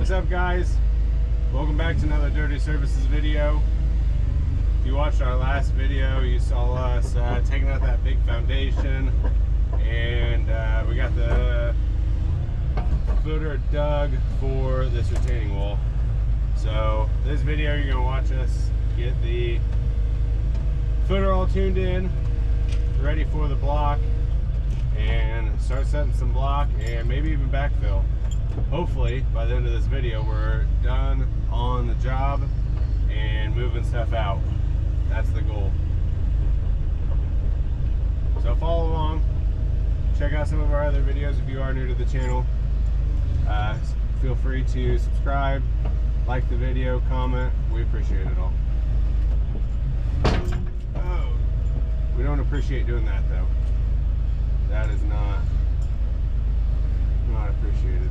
What's up, guys? Welcome back to another Dirty Services video. If you watched our last video, you saw us taking out that big foundation, and we got the footer dug for this retaining wall. So this video, you're gonna watch us get the footer all tuned in, ready for the block, and start setting some block and maybe even backfill. Hopefully by the end of this video we're done on the job and moving stuff out. That's the goal. So follow along, check out some of our other videos if you are new to the channel. Feel free to subscribe, like the video, comment. We appreciate it all. Oh, we don't appreciate doing that though. That is not appreciated.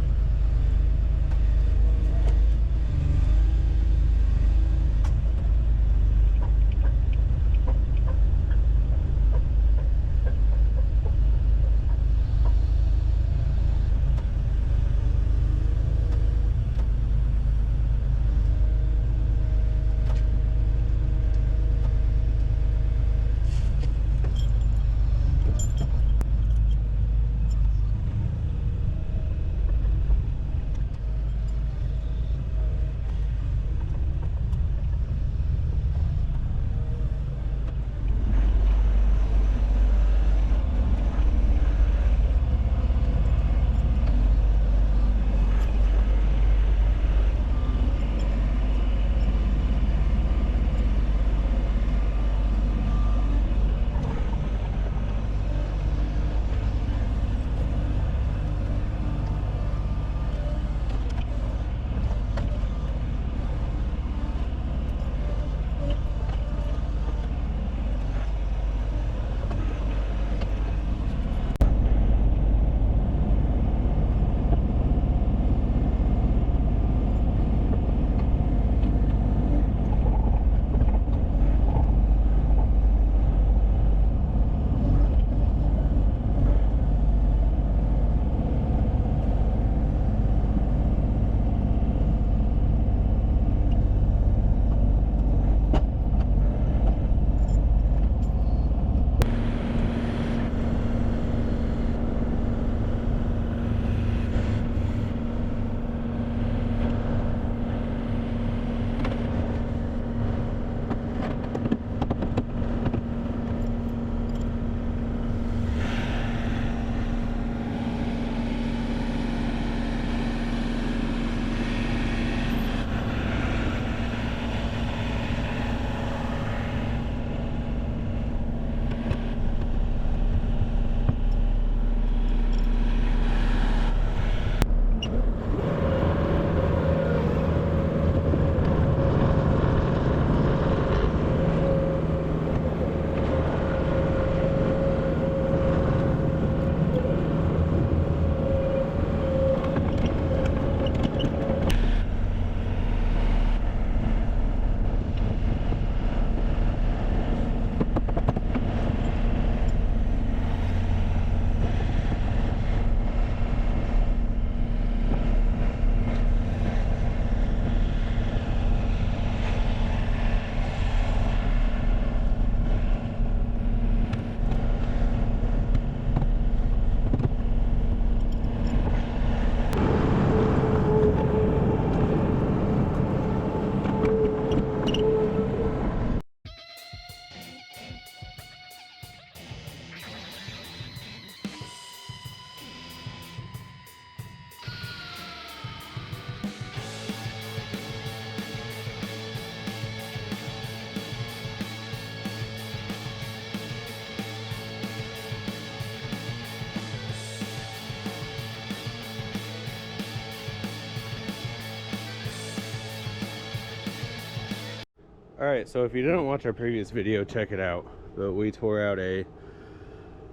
Alright, so if you didn't watch our previous video, check it out. But we tore out a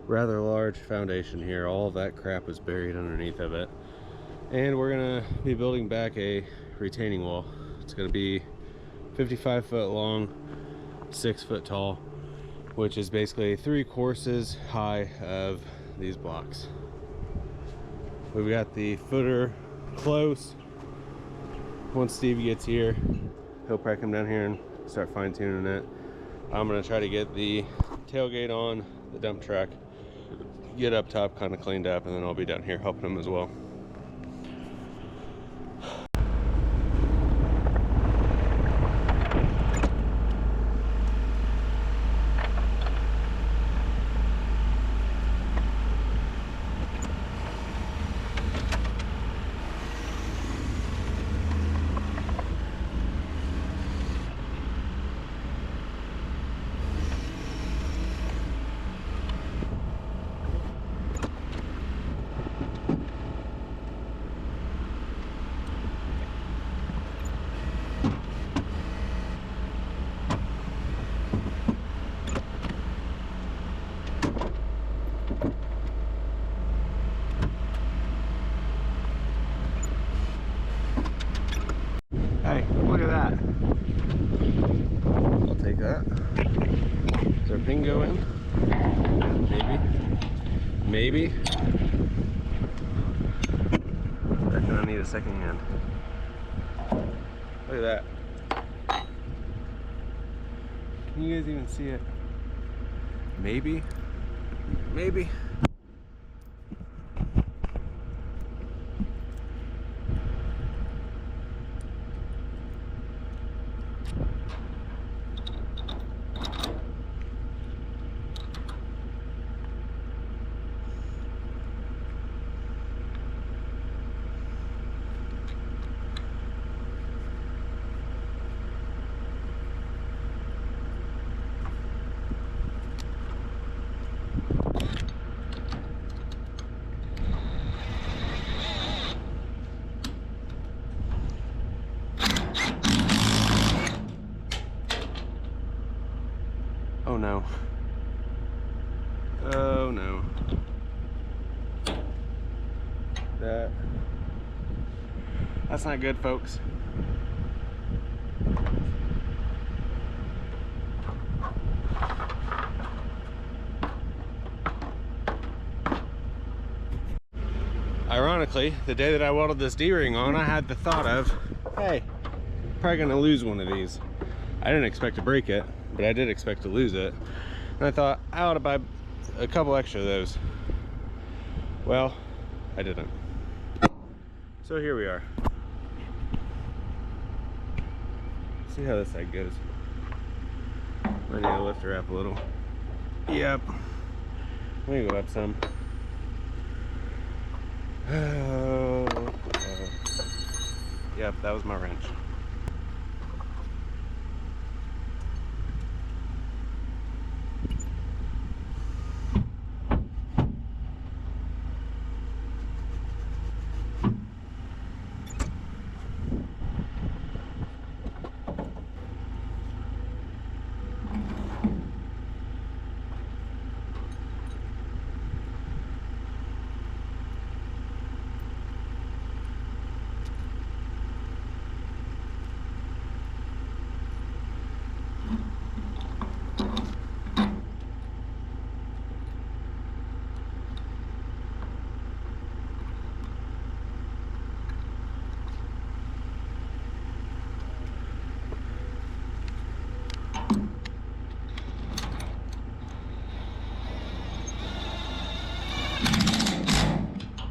rather large foundation here. All of that crap was buried underneath of it. And we're going to be building back a retaining wall. It's going to be 55 foot long, 6 foot tall, which is basically 3 courses high of these blocks. We've got the footer close. once Steve gets here, he'll probably come down here and start fine-tuning it. I'm gonna try to get the tailgate on the dump truck, get up top kind of cleaned up, and then I'll be down here helping him as well. Hey, look at that. I'll take that. Is our pin go in? Maybe. Maybe. I reckon I need a second hand. Look at that. Can you guys even see it? Maybe. Maybe. Oh no. Oh no. That's not good, folks. Ironically, the day that I welded this D-ring on, I had the thought of, hey, probably gonna lose one of these. I didn't expect to break it, but I did expect to lose it. And I thought I ought to buy a couple extra of those. Well, I didn't. So here we are. See how this side goes. I need to lift her up a little. Yep. Let me go up some. Oh. Yep, that was my wrench.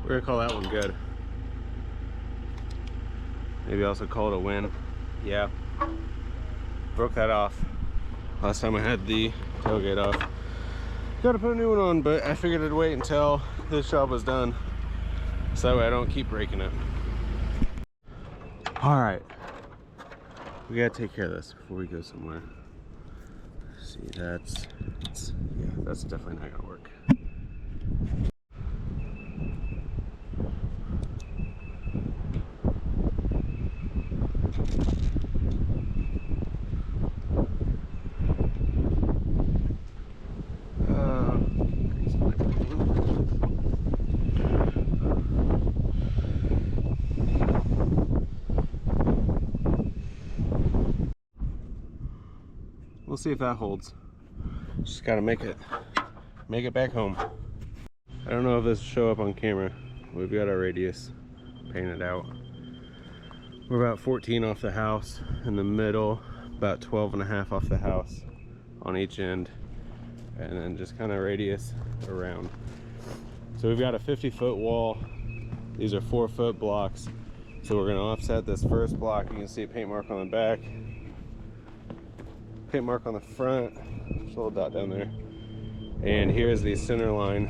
We're gonna call that one good. Maybe also call it a win. Yeah. Broke that off. Last time I had the tailgate off. Gotta put a new one on, but I figured I'd wait until this job was done, so that way I don't keep breaking it. Alright. We gotta take care of this before we go somewhere. See, that's definitely not gonna work. We'll see if that holds. Just gotta make it back home. I don't know if this will show up on camera. We've got our radius painted out. We're about 14 off the house in the middle, about 12.5 off the house on each end, and then just kind of radius around. So we've got a 50-foot wall. These are 4-foot blocks. So we're going to offset this first block. You can see a paint mark on the back, paint mark on the front, just a little dot down there. And here's the center line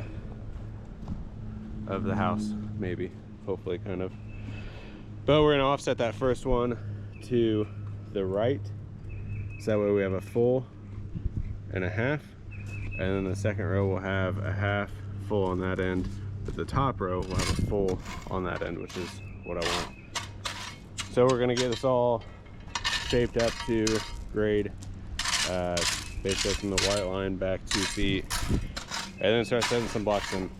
of the house, maybe, hopefully, kind of. But we're going to offset that first one to the right, so that way we have a full and a half, and then the second row will have a half full on that end, but the top row will have a full on that end, which is what I want. So we're going to get this all shaped up to grade, basically from the white line back 2 feet, and then start setting some blocks in.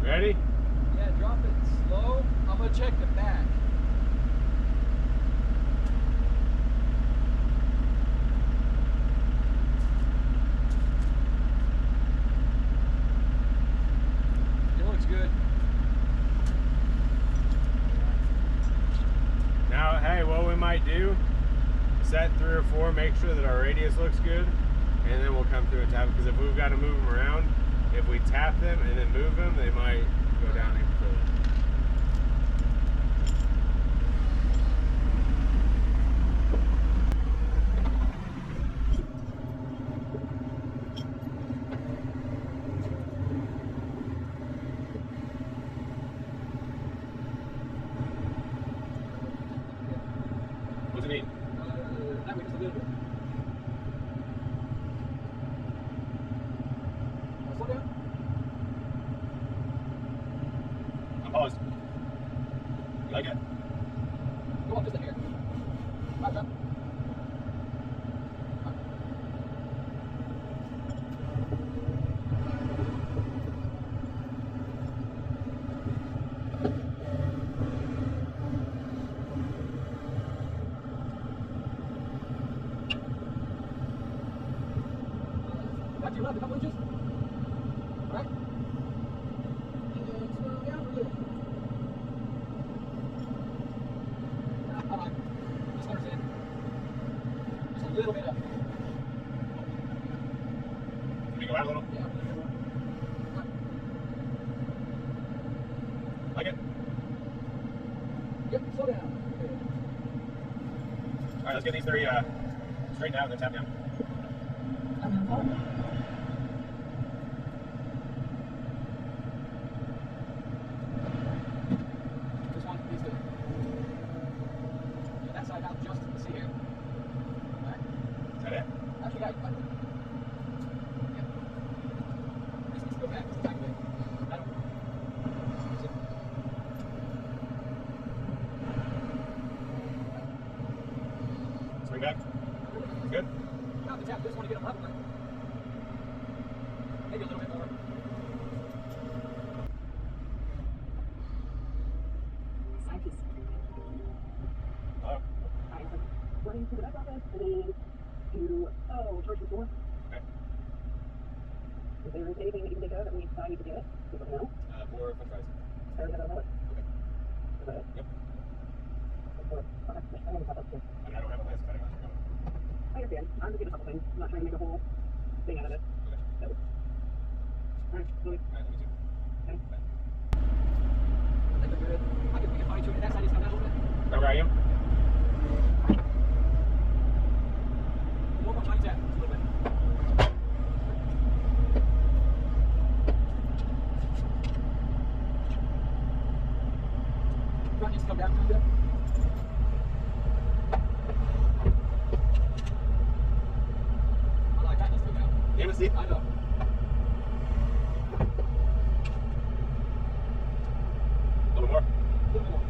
Ready? Yeah, drop it slow. I'm gonna check the back. It looks good. Now, hey, what we might do, set 3 or 4, make sure that our radius looks good, and then we'll come through and tap it, because if we've got to move them around, if we tap them and then move them, they might go down even further. What's it mean? That way just a little bit. Slow down. I'm paused. You like it? Go up just a hair. Right, drop. Back to your left a couple inches. Right? And then slow down a little. Come on. Just understand. Just a little bit up. Can we go out a little? Yeah. Like it? Yep, slow down. Alright, let's get these 3 straightened out and then tap down. This one, these two. Yeah, that side out just to see here. Alright. Is that it? Actually, yeah, but yeah. This needs to go back just a tiny bit. I don't. That's it. Swing back. Good? You have to tap this one to get them level. Maybe a little bit more. Side piece. Hello? Alright, so running to the back office and then to, towards the door. Okay. If there is anything that you can think of that I need to get, just let me know. 4 french fries. I already have that on my list. Okay. Is that it? Yep. Okay. I haven't thought that through. I mean, I don't have a list, I think I should go. I understand. I'm just getting a couple things. I'm not trying to make a whole thing out of it. Okay. So. Alright, Louis. Alright, let me see. Okay. I think they're good. We can fine tune it. That side needs to come down a little bit. Know where I am? One more tiny tap. Just a little bit. See? I know. A little more. A little more.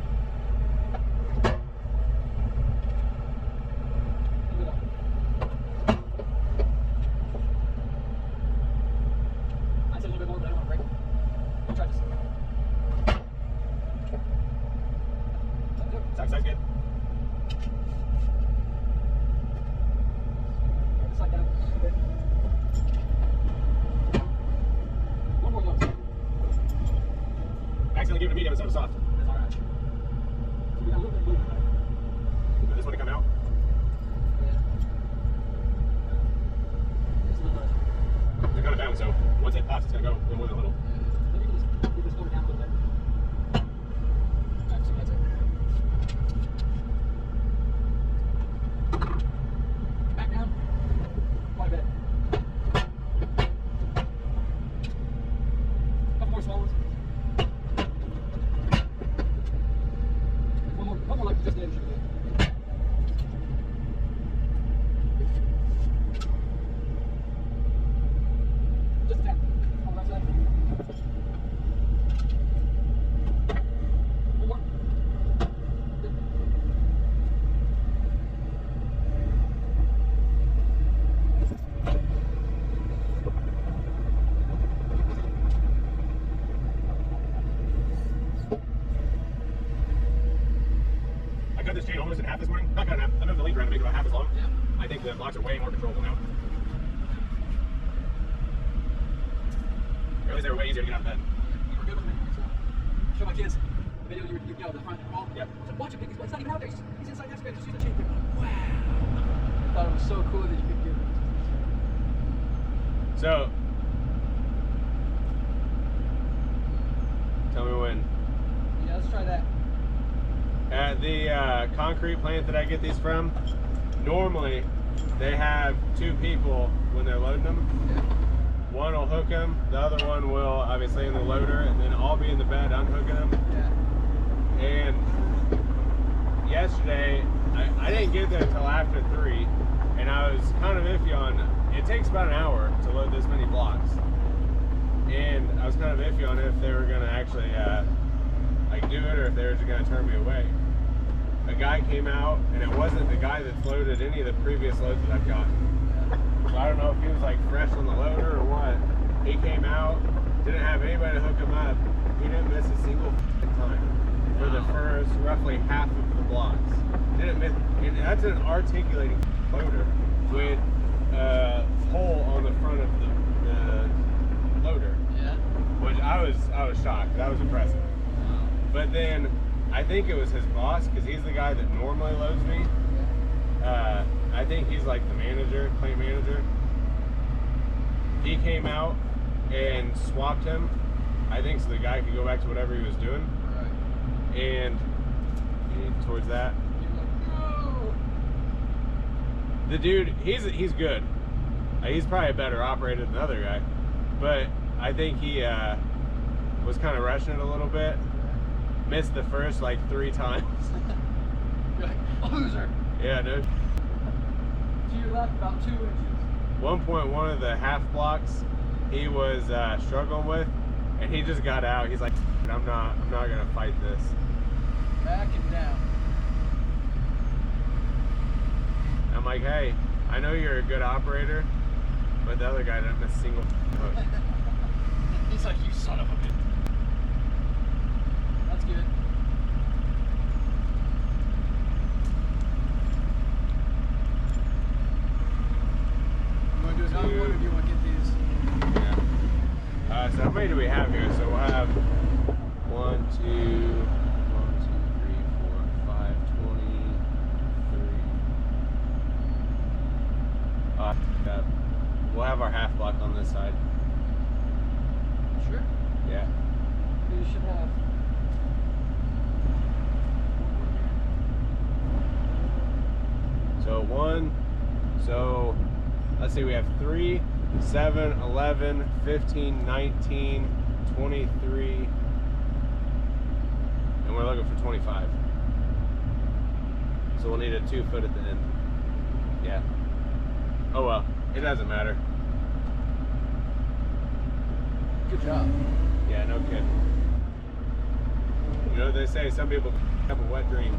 I'd say a little bit more, but I don't want to break it. We'll try this. Side's good. Slide down a bit. One more load. Accidentally give it a medium instead of soft. That's alright. So we got a little bit of movement, right? Does this one to come out? Yeah. It's a little much. They're kind of bound, so once it pops, it's going to go a little more than a little. Let me move this over down a little bit. Alright, so that's it. Back down. Quite a bit. Couple more small ones. One more like you just did. Should be good. Just a tap. On the right side. One more. Good. I cut this chain almost in half this morning. Not cut in half. I moved the length around to make it about half as long. Yeah. I think the blocks are way more controllable now. Or at least they were way easier to get out of bed. You were good with me. So, show my kids the video you know, the front wall. Yep. I said, watch him pick these. It's not even out there. He's inside the excavator. Just use the chain. They're like, wow. I thought it was so cool that you could do it. So, tell me when. Yeah, let's try that. At the concrete plant that I get these from, normally they have two people when they're loading them. Yeah. One will hook them, the other one will obviously in the loader, and then I'll be in the bed unhooking them. Yeah. And yesterday, I didn't get there until after 3, and I was kind of iffy on, it takes about an hour to load this many blocks. And I was kind of iffy on if they were going to actually like do it or if they were just going to turn me away. A guy came out, and it wasn't the guy that's loaded any of the previous loads that I've gotten. So I don't know if he was like fresh on the loader or what. He came out, didn't have anybody to hook him up. He didn't miss a single time for the first roughly half of the blocks. Didn't miss, and that's an articulating loader with a hole on the front of the loader. Yeah. Which I was shocked. That was impressive. But then I think it was his boss, because he's the guy that normally loads me. I think he's like the manager, plant manager. He came out and swapped him, I think, so the guy could go back to whatever he was doing. Right. And towards that, You're like, no. the dude, he's good. He's probably a better operator than the other guy, but I think he was kind of rushing it a little bit. Missed the first like 3 times. You're like, loser. Yeah, dude. To your left, about 2 inches. 1.1 of the half blocks he was struggling with, and he just got out. He's like, I'm not gonna fight this. Back and down. I'm like, hey, I know you're a good operator, but the other guy didn't miss a single hook. He's like, you son of a bitch. That's good. You want to do another one, or do you want to get these? Yeah. So how many do we have here? So we'll have 1, 2, 3, 4, 5, 23. We'll have our half block on this side. Sure. Yeah. You should have. So 1. So let's see, we have 3, 7, 11, 15, 19, 23, and we're looking for 25. So we'll need a 2 foot at the end. Yeah. Oh well, it doesn't matter. Good job. Yeah, no kidding. You know, they say some people have a wet dream.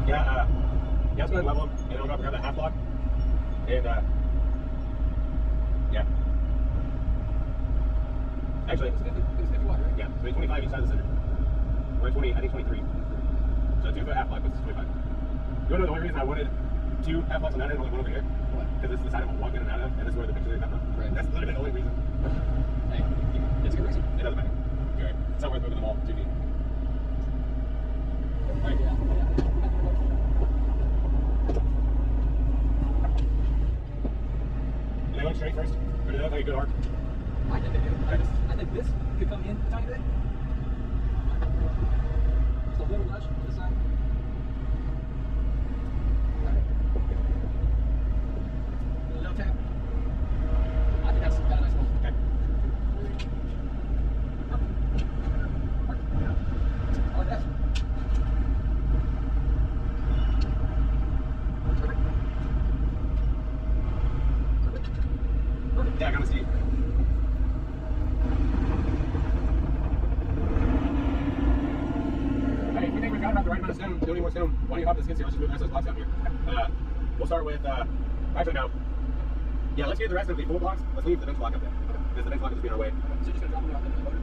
Yeah, let's go ahead and level them, and I'll go up and grab that half block. And, yeah. Actually, It's 50 wide, right? yeah, so we 25 each side of the center. We're at 20, I think 23. So 2 foot half block puts us 25. You want to know the only reason I wanted 2 half blocks on that end and only one over here? What? Because this is the side I'm walking in and out of, and this is where the picture got from. Right. That's literally the only reason. Hey, it's a good reason. It doesn't matter. You're right. It's not worth moving them all 2 feet. Right, yeah. Do they look straight first? Or do they look like a good arc? I think they do. I think this could come in a tiny bit. Just a little nudge to the side. Right. A little tap. I think that's got a nice one. Okay. I like that. Yeah, I kind of see. Hey, if you think we've got about the right amount of stone, don't need more stone, why don't you hop the skid steer? Let's just move the rest of those blocks out here. We'll start with, actually no. Yeah, let's get the rest of the full blocks. Let's leave the bench block up there. Because the bench block is being our way. So you're just gonna drop them out in the motor?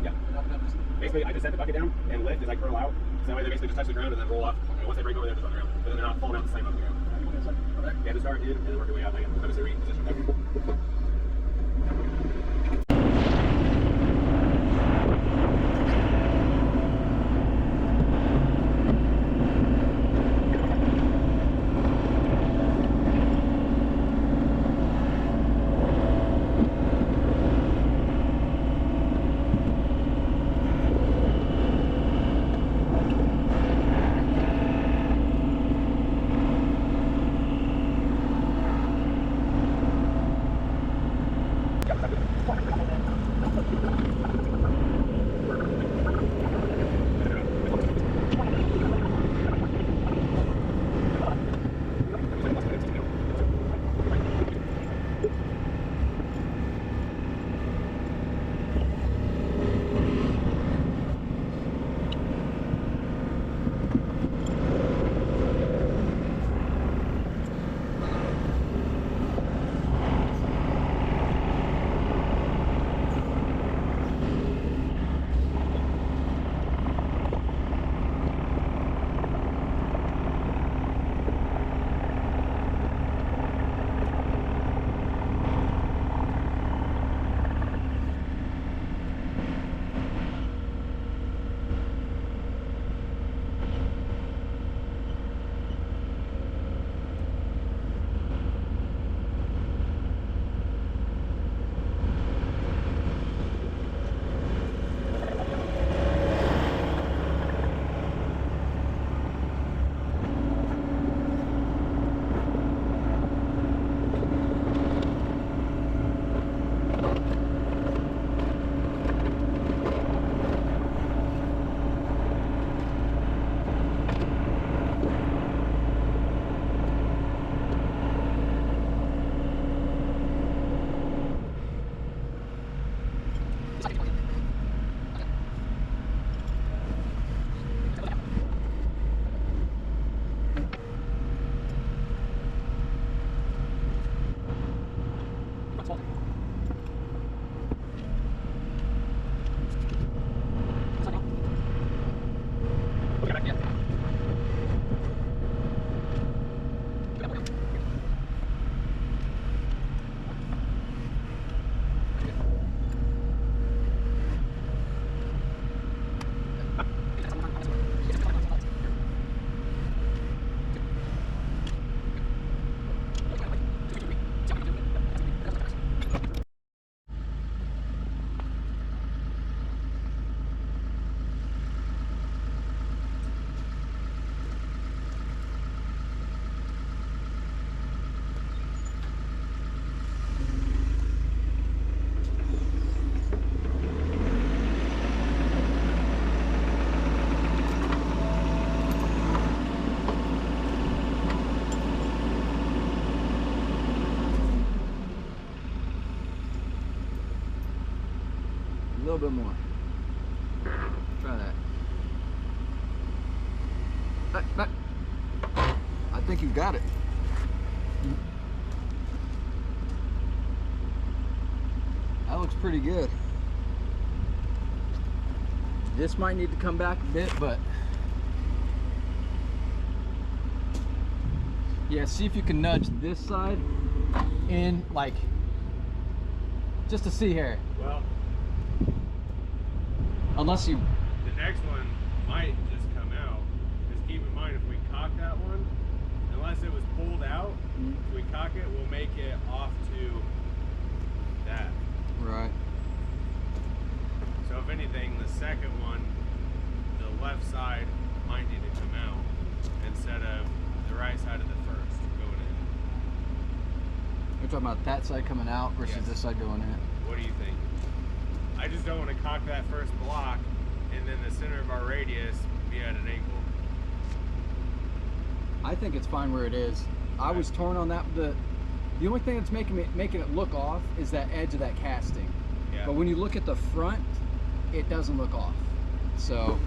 Yeah. Drop it up just. Basically, I just set the bucket down and lift as I curl out. So that way they basically just touch the ground and then roll off. And once they break over there, just on the ground. But then they're not falling out the same up the ground. Okay. Yeah, just start in and then work your way out like I'm a serene position. little bit more. Try that. Back. I think you've got it. That looks pretty good. This might need to come back a bit, but yeah, see if you can nudge this side in, like, just to see here. Well, unless you... the next one might just come out. Just keep in mind, if we cock that one, unless it was pulled out, if we cock it, we'll make it off to that. Right. So if anything, the second one, the left side might need to come out instead of the right side of the first going in. You're talking about that side coming out versus Yes. this side going in. What do you think? I just don't want to cock that first block and then the center of our radius be at an angle. I think it's fine where it is. I was torn on that. The only thing that's making it look off is that edge of that casting. Yeah. But when you look at the front, it doesn't look off. So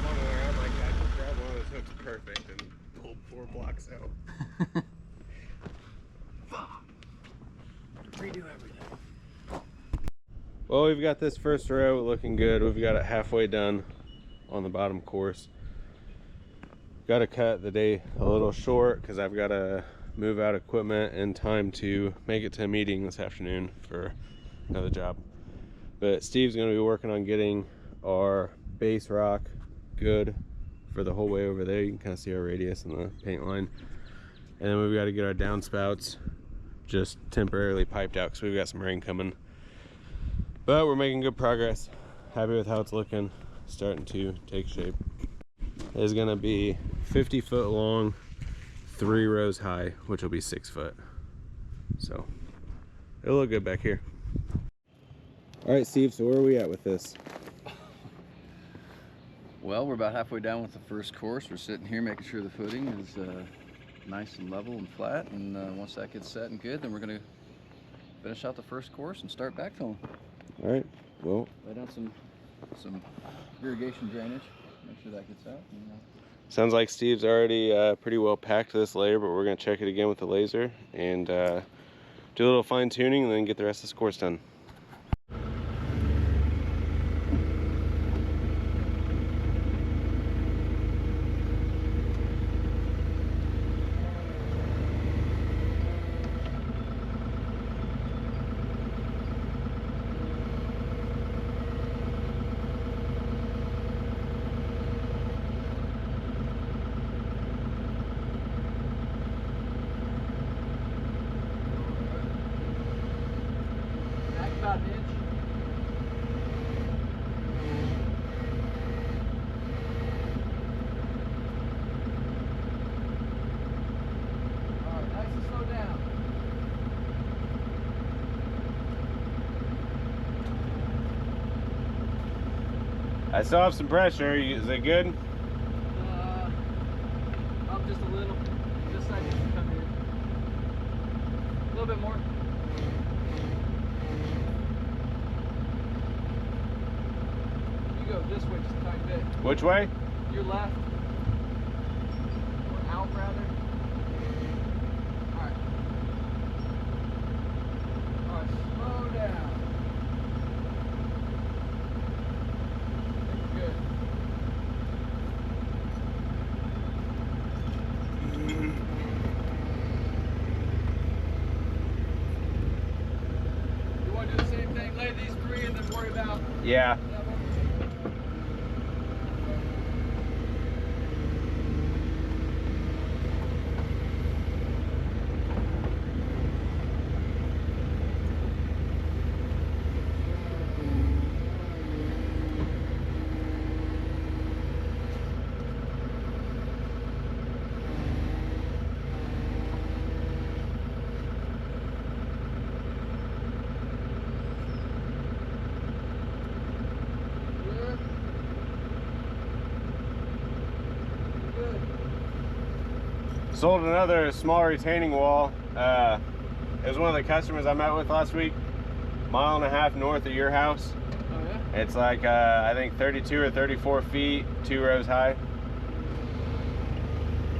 Swung around like that, just grab one of those hooks perfect and pulled 4 blocks out. Redo everything. Well, we've got this first row looking good. We've got it halfway done on the bottom course. Got to cut the day a little short because I've got to move out equipment in time to make it to a meeting this afternoon for another job. But Steve's going to be working on getting our base rock good for the whole way over there. You can kind of see our radius and the paint line. And then we've got to get our downspouts just temporarily piped out because we've got some rain coming. But we're making good progress. Happy with how it's looking. Starting to take shape. It's going to be 50 foot long, 3 rows high, which will be 6 foot. So it'll look good back here. All right, Steve, so where are we at with this? well, we're about halfway down with the first course. We're sitting here making sure the footing is nice and level and flat, and once that gets set and good, then we're going to finish out the first course and start backfilling. All right, well, Lay down some irrigation drainage, make sure that gets out. And, sounds like Steve's already pretty well packed this layer, but we're going to check it again with the laser and do a little fine tuning and then get the rest of this course done. back about an inch. All right, nice and slow down. I still have some pressure. Is it good? Up just a little. This side needs to come in. A little bit more. You go this way just a tiny bit. Which way? Your left. Or out rather. Alright. Alright, slow down. Good. You want to do the same thing? Lay these 3 and then worry about Yeah. that one? Sold another small retaining wall. It was one of the customers I met with last week. 1.5 miles north of your house. Oh yeah? It's like, I think 32 or 34 feet, 2 rows high.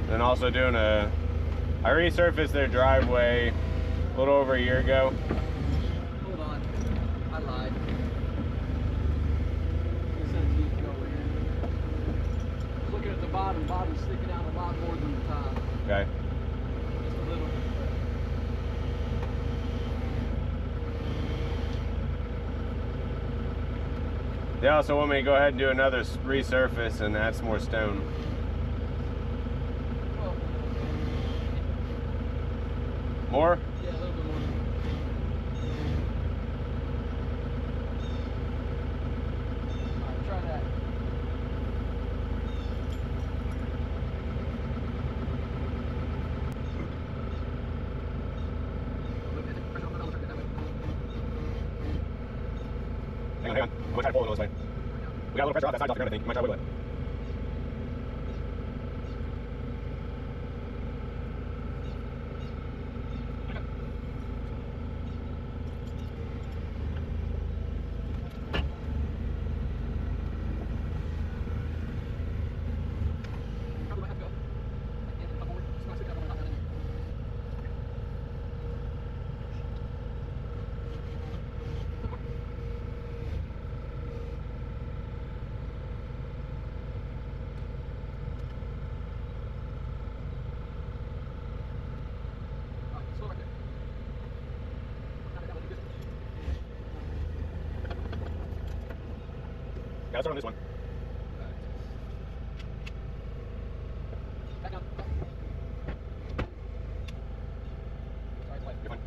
And also doing I resurfaced their driveway a little over a year ago. Hold on. I lied. This has to go over here. I was looking at the bottom. Bottom's sticking out a lot more than the top. Okay. Just a little. They also want me to go ahead and do another resurface and add some more stone. Well, More? yeah, a little bit more. Alright, try that. Hang on, hang on. I'm gonna try to pull it this way. We got a little pressure off that side off the ground, I think. You might try to wiggle it. Yeah, let's start on this one. Back up. You're fine.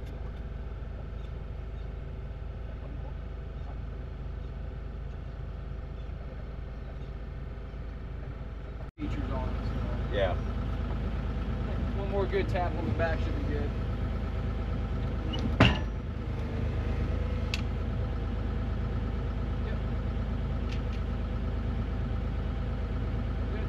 Features on it. So. Yeah. One more good tap on the back should be good. Yep. Good.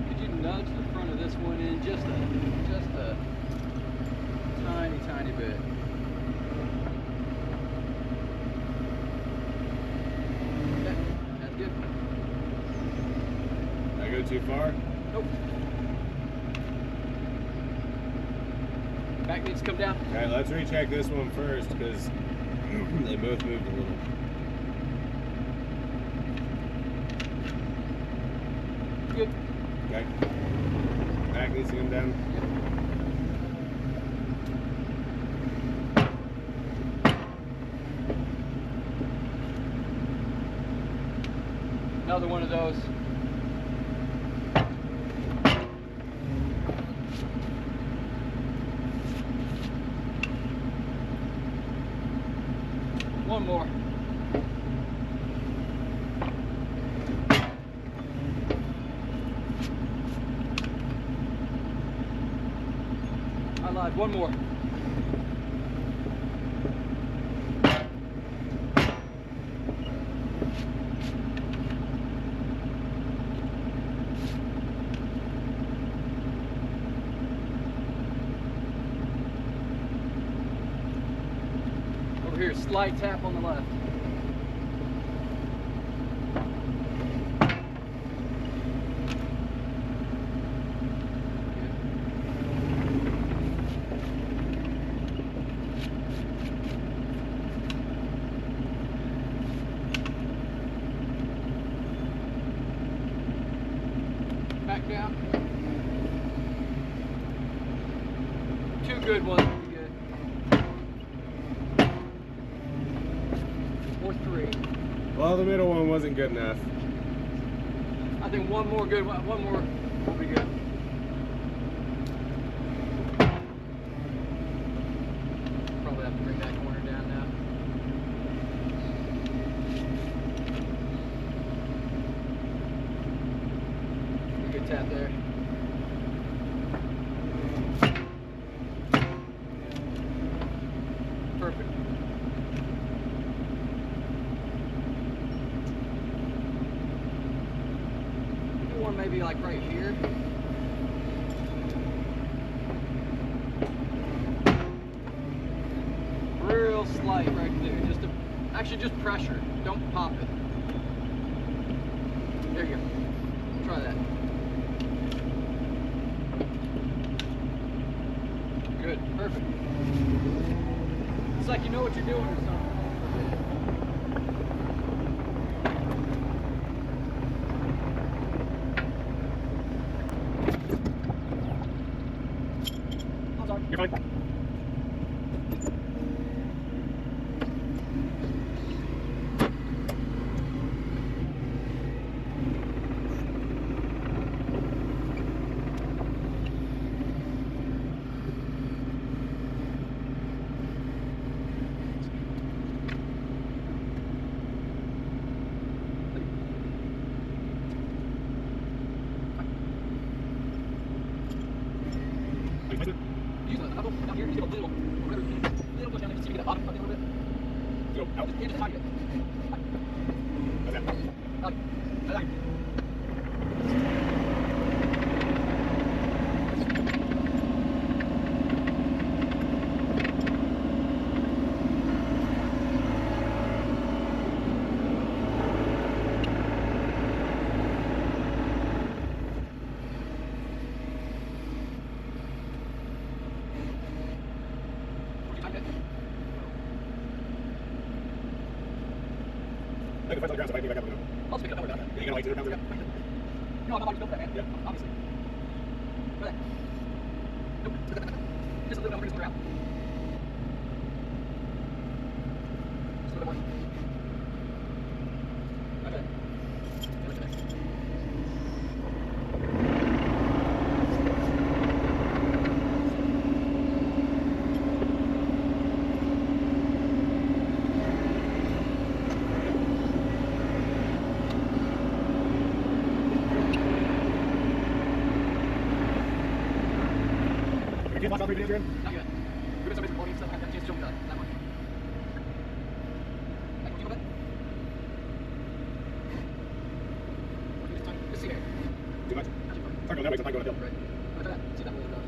Could you nudge the front of this one in just a tiny bit? Yeah, that's good. Did I go too far? Nope. Back needs to come down. Alright, let's recheck this one first because they both moved a little. Good. Okay. Back needs to come down. Another one of those. One more. I lied. One more. Over here, slight tap on the left. Back down. Two good ones would be good. Or three. Well, the middle one wasn't good enough. I think one more good one. One more will be good. Probably have to bring that corner down now. Good tap there. perfect. Do one maybe like right here. Real slight right there. Actually just pressure. Don't pop it. There you go. Try that. Good. Perfect. It's like you know what you're doing or something. I'm sorry. You're fine. Use a couple down here, just a little push down there, just to get that bottom up a little bit. Go out. Just tiny bit. How's that? I like it. I think if I on the ground, so I can get back up. I'll just pick it up. Yeah, you gotta like 200 pounds again. No, I'm not built for that, man. Yeah. Obviously. Try that. Nope. Just a little bit over, just around. Just a little bit more. Okay. Yeah, look at that. Can you watch all 3 videos you're in? Not yet. We're doing some basic body stuff. I haven't had a chance to show that much. Like, what do you want? Just see here. Too much? Not too far. It's not going that way, so it's not going uphill. Right. Try that. See that way it goes.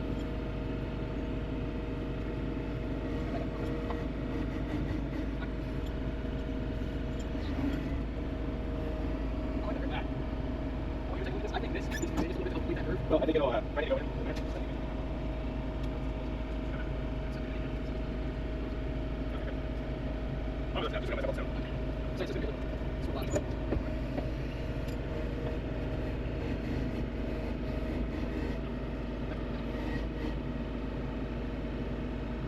I like that back. Oh, you're taking this? I think this is just a little bit to complete that curve. Well, I think it'll ready to go in. I'm just gonna myself soon. So it's just gonna be a little. It's a lot.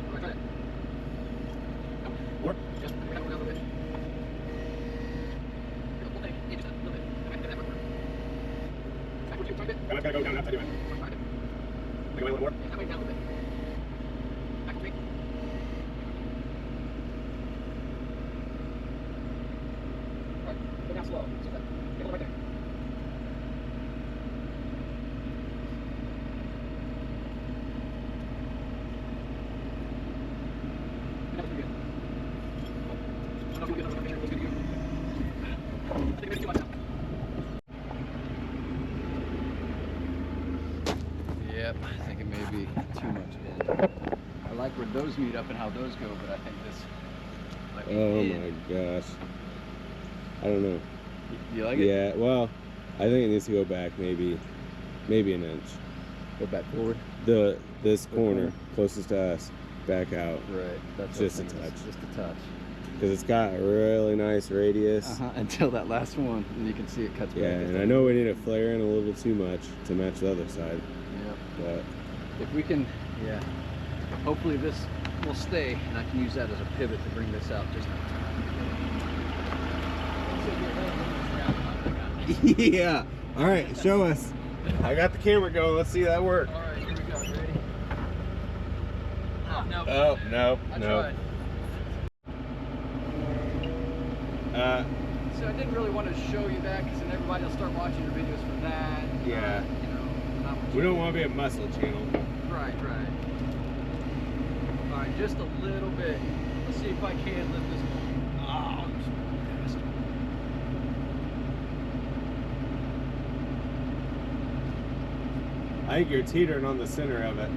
Alright, try that. Nope. More? Just bring that one down a little bit. The whole thing. Yeah, just a little bit. I might get that one. Backwards, you try a bit. I'm just gonna go down and outside do it. Try it. Make it a little more. Yeah, that way down a little bit. Back to me. Alright, go down slow. See that? Get a little right there. That was pretty good. I don't know if you'll get another picture. It was good to you. I think maybe too much now. Yep, I think it may be too much bend. I like where those meet up and how those go, but I think this might be Oh in. my gosh. I don't know. You like it? Yeah, well, I think it needs to go back maybe an inch. Go back forward. This corner closest to us, back out. Right. That's Just what a I'm saying. touch. Just a touch. Because it's got a really nice radius. Until that last one, and you can see it cuts back. Yeah, and I know we need to flare in a little too much to match the other side. Yep. But If we can, yeah. Hopefully this will stay, and I can use that as a pivot to bring this out just. yeah. All right, show us. I got the camera going. Let's see that work. All right, here we go. You ready? Oh no. Oh no, I no. tried. So I didn't really want to show you that because then everybody will start watching your videos for that. Yeah. You know, not what We you don't do. want to be a muscle channel. Right, right. All right, just a little bit. Let's see if I can lift this. Oh, I'm so fast. I think you're teetering on the center of it.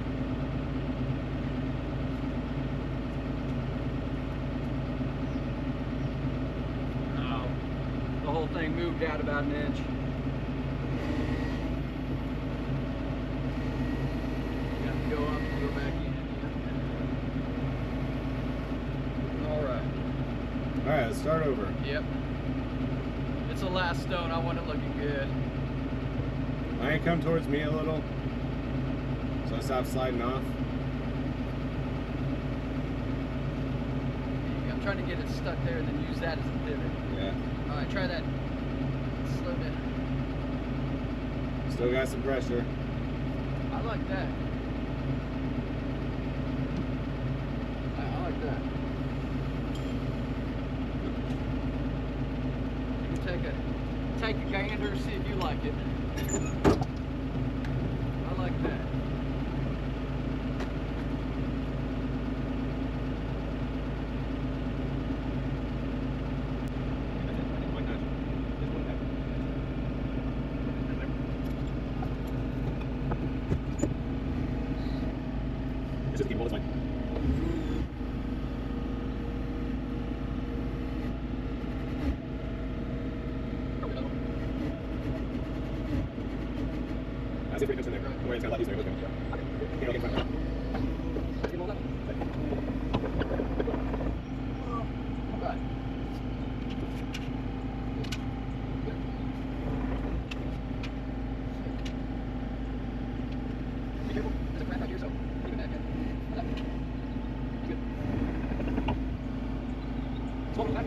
Oh, the whole thing moved out about an inch. You have to go up and go back in. All right. All right, let's start over. Yep. It's the last stone. I want it looking good. I ain't come towards me a little, so I stopped sliding off. I'm trying to get it stuck there and then use that as a pivot. Yeah. All right, try that. Slow down. Still got some pressure. I like that. I like that. You can take a gander, see if you like it. I like that. Just keep holding this see if we can turn there. Where it's gonna let you stay. Be careful. There's a crack right here, so keep it back in. Good. Small back.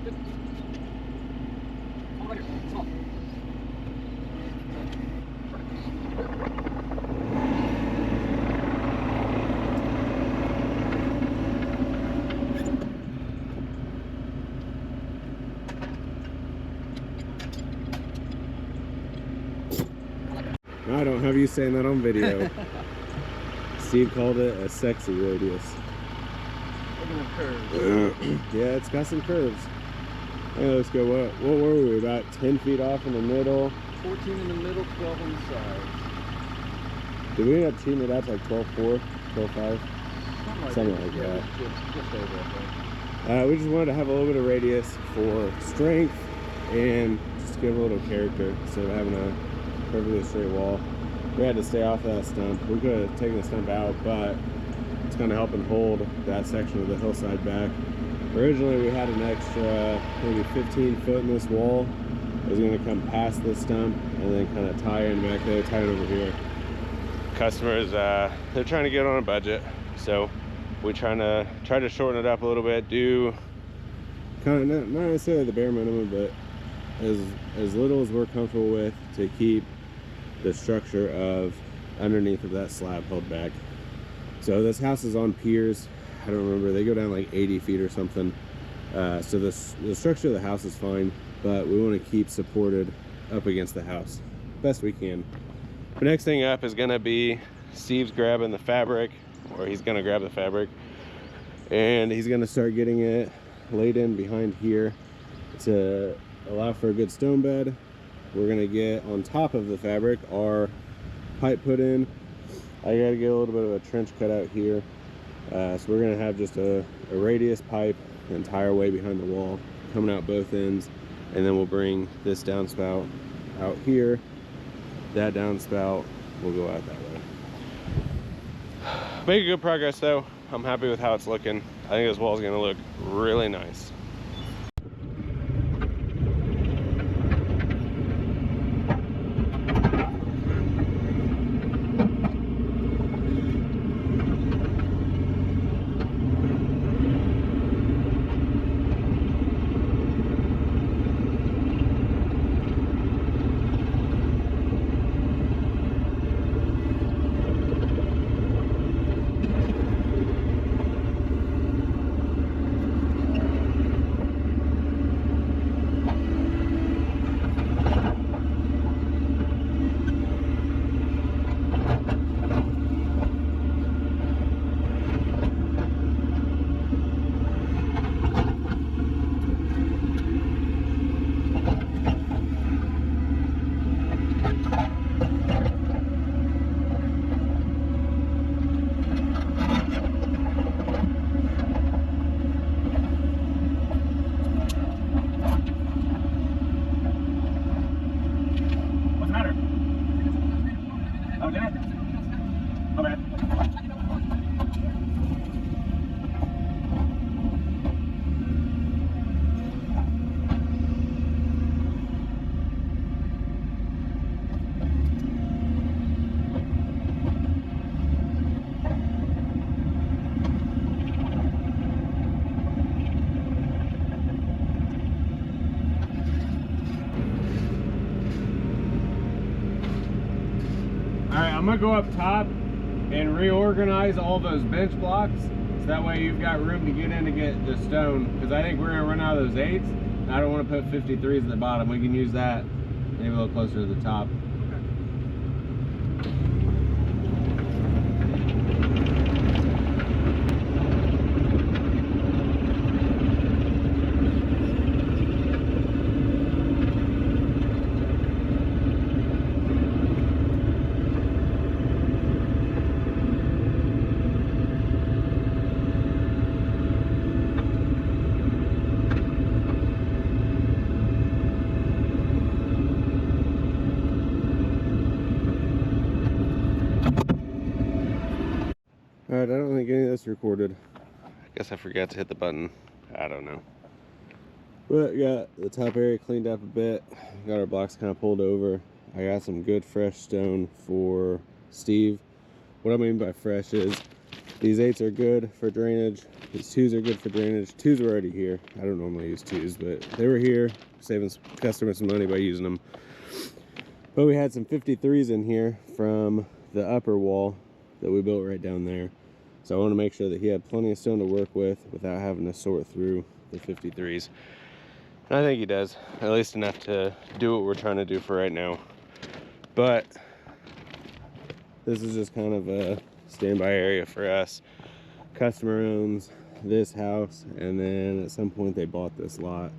Good. Small right here. Small. I don't have you saying that on video. Steve called it a sexy radius. Look at the curves. Yeah, it's got some curves. Hey, let's go. What were we? About 10 feet off in the middle. 14 in the middle, 12 on the sides. Did we end up cheating it out to like 12.4, 12.5? Something like Yeah, that. just over, I think. We just wanted to have a little bit of radius for strength and just give a little character instead of having a perfectly straight wall. We had to stay off that stump. We could have taken the stump out, but it's going to help and hold that section of the hillside back. Originally we had an extra maybe 15 foot in this wall. It was going to come past this stump and then kind of tie in back there, tie it over here. Customers, they're trying to get on a budget, so we try to shorten it up a little bit, do kind of not necessarily the bare minimum, but as little as we're comfortable with to keep the structure of underneath of that slab held back. So this house is on piers. I don't remember, they go down like 80 feet or something. So the structure of the house is fine, but we want to keep supported up against the house best we can. The next thing up is going to be Steve's grabbing the fabric, or he's going to grab the fabric, and he's going to start getting it laid in behind here to allow for a good stone bed. We're going to get on top of the fabric our pipe put in. I got to get a little bit of a trench cut out here. So we're going to have just a radius pipe the entire way behind the wall, coming out both ends, and then we'll bring this downspout out here. That downspout will go out that way. Making good progress though. I'm happy with how it's looking. I think this wall is going to look really nice. Alright, I'm gonna go up top and reorganize all those bench blocks so that way you've got room to get in to get the stone, because I think we're gonna run out of those 8s and I don't want to put 53s at the bottom. We can use that maybe a little closer to the top. Alright, I don't think any of this recorded. I guess I forgot to hit the button. I don't know. But got the top area cleaned up a bit. Got our blocks kind of pulled over. I got some good fresh stone for Steve. What I mean by fresh is these 8s are good for drainage. These 2s are good for drainage. 2s were already here. I don't normally use 2s, but they were here, saving customers some money by using them. But we had some 53s in here from the upper wall that we built right down there. So I want to make sure that he had plenty of stone to work with without having to sort through the 53s. And I think he does, at least enough to do what we're trying to do for right now. But this is just kind of a standby area for us. Customer owns this house, and then at some point they bought this lot.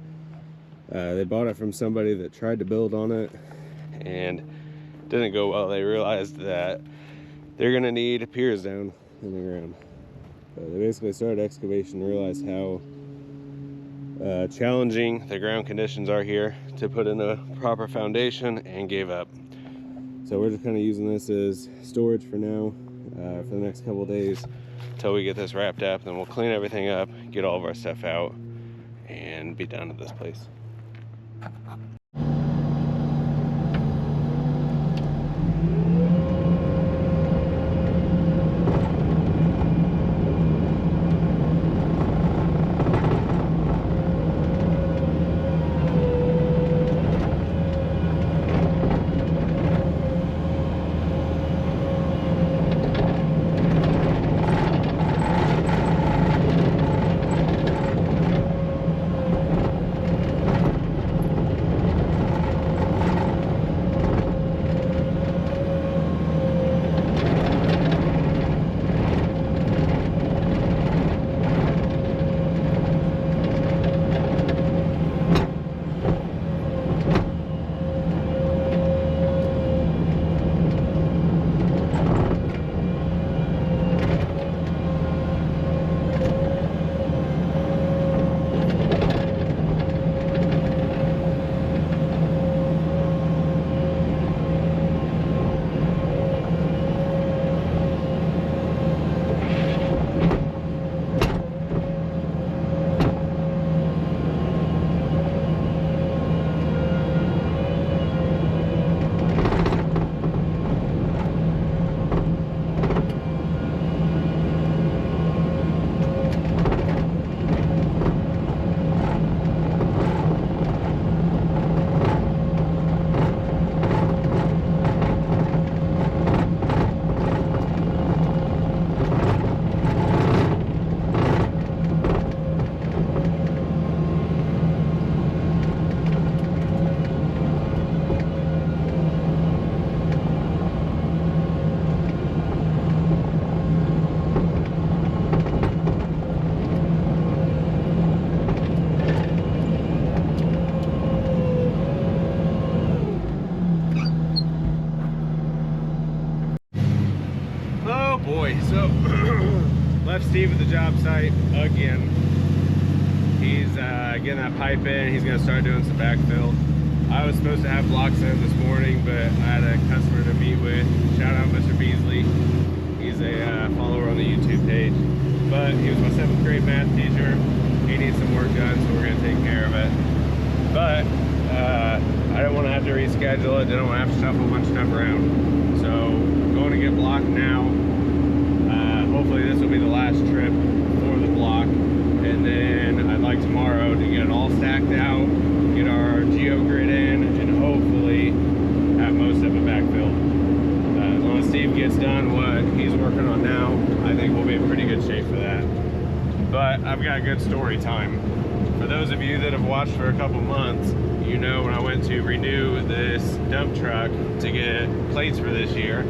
They bought it from somebody that tried to build on it and didn't go well. They realized that they're gonna need piers down in the ground. They basically started excavation and realized how challenging the ground conditions are here to put in a proper foundation, and gave up. So we're just kind of using this as storage for now, for the next couple of days until we get this wrapped up. Then we'll clean everything up, get all of our stuff out, and be done at this place. boy, so left Steve at the job site again. He's getting that pipe in. He's gonna start doing some backfill. I was supposed to have blocks in this morning, but I had a customer to meet with. Shout out Mr. Beasley. He's great math teacher. He needs some work done, so we're gonna take care of it. But I don't want to have to reschedule it. I don't want to have to shuffle a bunch of stuff around. So going to get blocked now. Hopefully this will be the last trip for the block, and then I'd like tomorrow to get it all stacked out, get our geogrid in, and hopefully have most of it backfilled. As long as Steve gets done what he's working on now, I think we'll be in pretty good shape for that. But I've got a good story time. For those of you that have watched for a couple months, you know when I went to renew this dump truck to get plates for this year,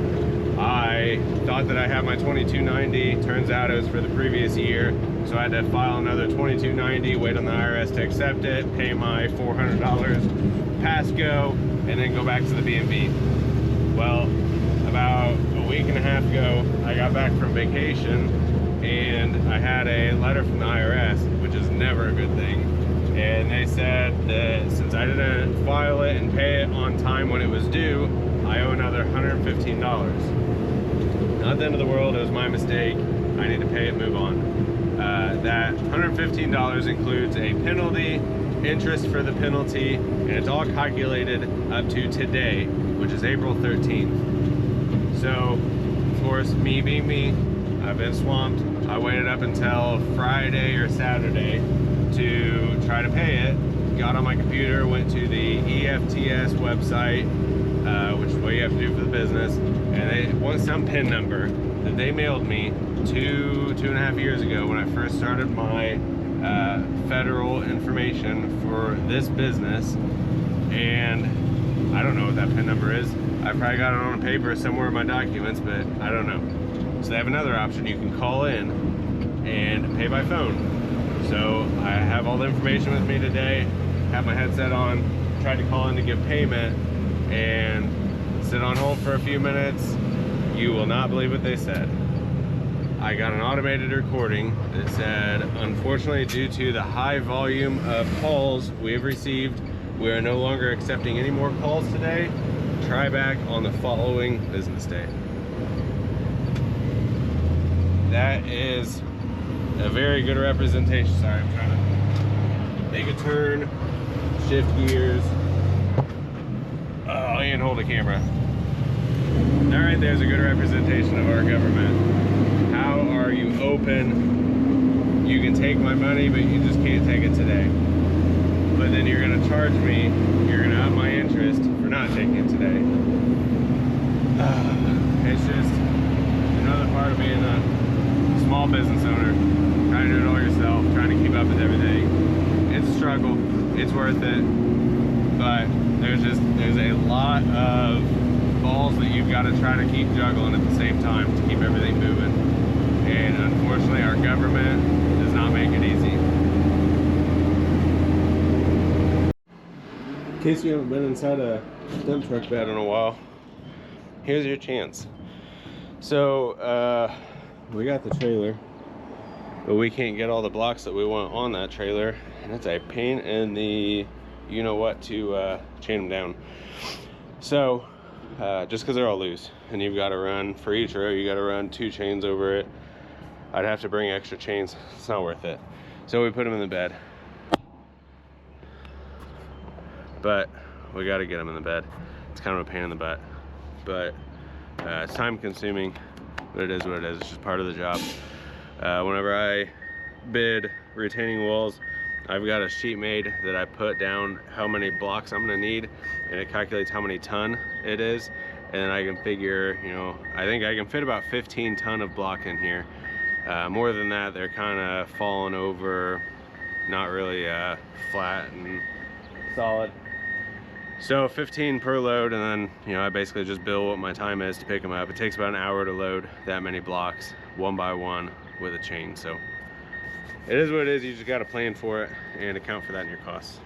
I thought that I had my 2290. Turns out it was for the previous year, so I had to file another 2290, wait on the IRS to accept it, pay my $400 pass go, and then go back to the B&B. Well, about a week and a half ago, I got back from vacation and I had a letter from the IRS, which is never a good thing. And they said that since I didn't file it and pay it on time when it was due, I owe another $115. Not the end of the world, it was my mistake. I need to pay it, move on. That $115 includes a penalty, interest for the penalty, and it's all calculated up to today, which is April 13th. So, of course, me being me, I've been swamped. I waited up until Friday or Saturday to try to pay it. Got on my computer, went to the EFTS website, which is what you have to do for the business, and they want some PIN number that they mailed me two and a half years ago when I first started my federal information for this business, and I don't know what that PIN number is. I probably got it on a paper somewhere in my documents, but I don't know. So they have another option. You can call in and pay by phone. So I have all the information with me today, have my headset on, tried to call in to give payment, and sit on hold for a few minutes. You will not believe what they said. I got an automated recording that said, unfortunately, due to the high volume of calls we have received, we are no longer accepting any more calls today. Try back on the following business day. That is a very good representation. Sorry, I'm trying to make a turn, shift gears. Oh, and hold the camera. That right there's a good representation of our government. How are you open? You can take my money, but you just can't take it today. But then you're gonna charge me, you're gonna up my interest for not taking it today. It's just another part of being a small business owner, trying to do it all yourself, trying to keep up with everything. It's a struggle, it's worth it, but there's a lot of balls that you've got to try to keep juggling at the same time to keep everything moving. And unfortunately, our government does not make it easy. In case you haven't been inside a dump truck bed in a while, here's your chance. So, we got the trailer, but we can't get all the blocks that we want on that trailer, and it's a pain in the you-know-what to chain them down. So, just because they're all loose, and you've got to run, for each row, you got to run 2 chains over it. I'd have to bring extra chains. It's not worth it. So we put them in the bed. But we got to get them in the bed. It's kind of a pain in the butt. But it's time consuming, but it is what it is. It's just part of the job. Whenever I bid retaining walls, I've got a sheet made that I put down how many blocks I'm gonna need, and it calculates how many ton it is, and then I can figure, you know, I think I can fit about 15 ton of block in here. More than that, they're kind of falling over, not really flat and solid. So 15 per load, and then, you know, I basically just bill what my time is to pick them up. It takes about an hour to load that many blocks, one by one, with a chain. So it is what it is. You just got to plan for it and account for that in your costs.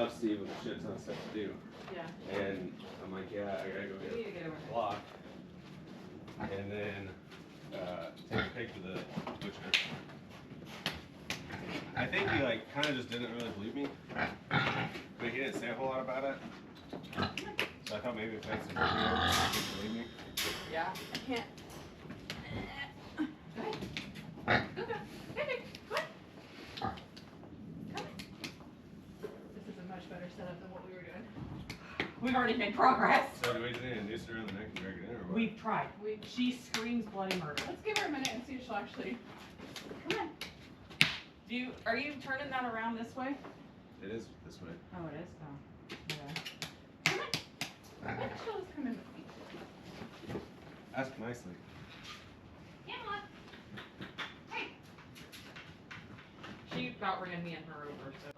left Steve with a shit ton of stuff to do. Yeah. And I'm like, yeah, I gotta go We need to get get a over there. block. And then take a pig to the butcher. I think he like kind of just didn't really believe me. But he didn't say a whole lot about it. So I thought maybe if that's a video, he'd believe me. Yeah. I can't. Go ahead. Go. Hey, come on. Come on. This is a much better setup than what we were doing. We've already made progress. So do we just need to noose her around the neck and drag it in, or what? We've tried. She screams bloody murder. Let's give her a minute and see if she'll actually. Come on. Are you turning that around this way? It is this way. Oh, it is? Oh. Okay. Come on. Come on, she'll just come in with me. Ask nicely. Come on. Hey. She about ran me and her over, so.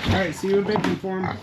Alright, see you in bacon form.